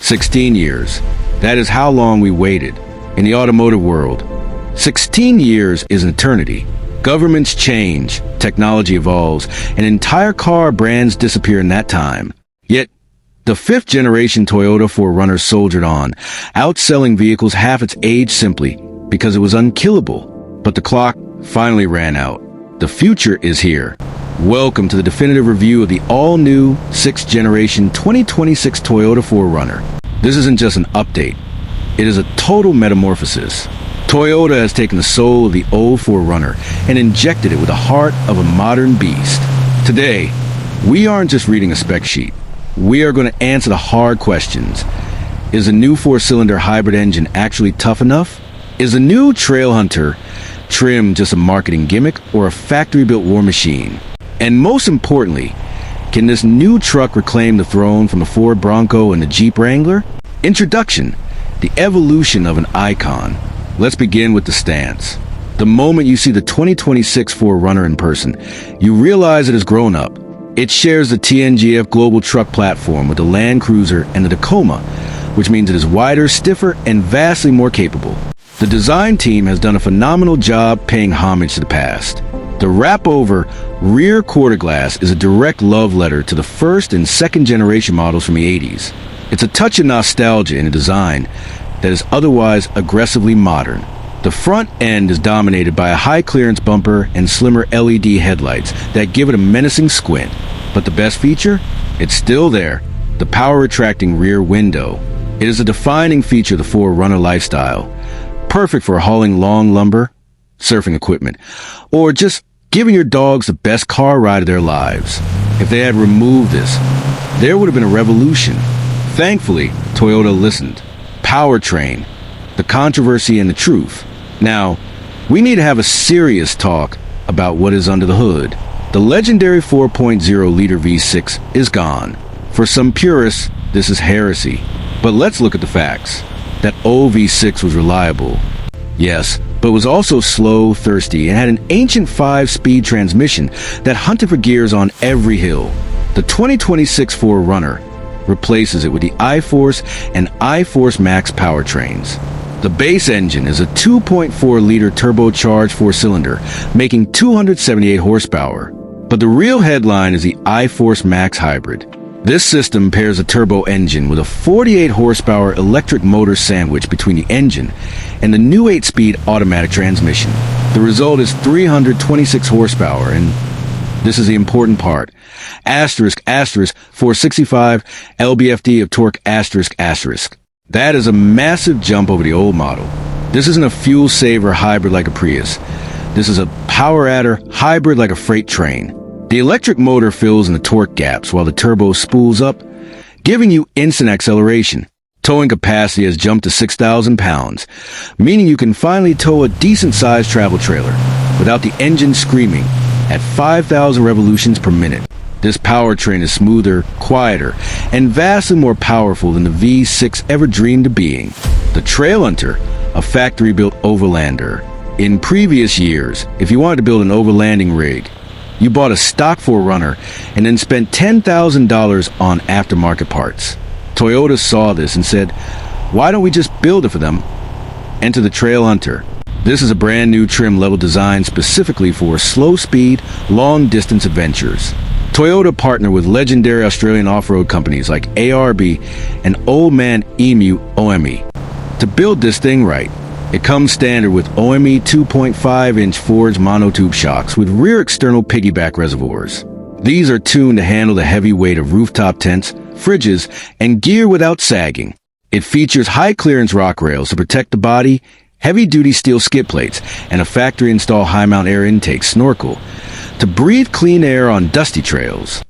16 years. That is how long we waited. In the automotive world, 16 years is an eternity. Governments change, technology evolves, and entire car brands disappear in that time. Yet, the fifth-generation Toyota 4Runner soldiered on, outselling vehicles half its age simply because it was unkillable. But the clock finally ran out. The future is here. Welcome to the definitive review of the all-new 6th-generation 2026 Toyota 4Runner. This isn't just an update. It is a total metamorphosis. Toyota has taken the soul of the old 4Runner and injected it with the heart of a modern beast. Today, we aren't just reading a spec sheet. We are going to answer the hard questions. Is a new 4-cylinder hybrid engine actually tough enough? Is a new Trailhunter trim just a marketing gimmick or a factory-built war machine? And most importantly, can this new truck reclaim the throne from the Ford Bronco and the Jeep Wrangler? Introduction, the evolution of an icon. Let's begin with the stance. The moment you see the 2026 4Runner in person, you realize it has grown up. It shares the TNGF global truck platform with the Land Cruiser and the Tacoma, which means it is wider, stiffer, and vastly more capable. The design team has done a phenomenal job paying homage to the past. The wrap-over rear quarter glass is a direct love letter to the first and second generation models from the 80s. It's a touch of nostalgia in a design that is otherwise aggressively modern. The front end is dominated by a high-clearance bumper and slimmer LED headlights that give it a menacing squint. But the best feature? It's still there, the power-retracting rear window. It is a defining feature of the 4Runner lifestyle, perfect for hauling long lumber, surfing equipment, or just giving your dogs the best car ride of their lives. If they had removed this, there would have been a revolution. Thankfully, Toyota listened. Powertrain, the controversy and the truth. Now, we need to have a serious talk about what is under the hood. The legendary 4.0-liter V6 is gone. For some purists, this is heresy. But let's look at the facts. That old V6 was reliable, yes, but was also slow, thirsty, and had an ancient 5-speed transmission that hunted for gears on every hill. The 2026 4Runner replaces it with the iForce and iForce Max powertrains. The base engine is a 2.4-liter turbocharged 4-cylinder, making 278 horsepower. But the real headline is the iForce Max hybrid. This system pairs a turbo engine with a 48-horsepower electric motor sandwiched between the engine and the new 8-speed automatic transmission. The result is 326 horsepower, and this is the important part. Asterisk, asterisk, 465 lb-ft of torque, asterisk, asterisk. That is a massive jump over the old model. This isn't a fuel saver hybrid like a Prius. This is a power adder hybrid like a freight train. The electric motor fills in the torque gaps while the turbo spools up, giving you instant acceleration. Towing capacity has jumped to 6,000 pounds, meaning you can finally tow a decent-sized travel trailer without the engine screaming at 5,000 revolutions per minute. This powertrain is smoother, quieter, and vastly more powerful than the V6 ever dreamed of being. The Trailhunter, a factory-built Overlander. In previous years, if you wanted to build an overlanding rig, you bought a stock 4Runner and then spent $10,000 on aftermarket parts. Toyota saw this and said, why don't we just build it for them? Enter the Trailhunter. This is a brand new trim level designed specifically for slow speed, long distance adventures. Toyota partnered with legendary Australian off-road companies like ARB and Old Man Emu OME to build this thing right. It comes standard with OME 2.5-inch forged monotube shocks with rear external piggyback reservoirs. These are tuned to handle the heavy weight of rooftop tents, fridges, and gear without sagging. It features high-clearance rock rails to protect the body, heavy-duty steel skid plates, and a factory-installed high-mount air intake snorkel to breathe clean air on dusty trails.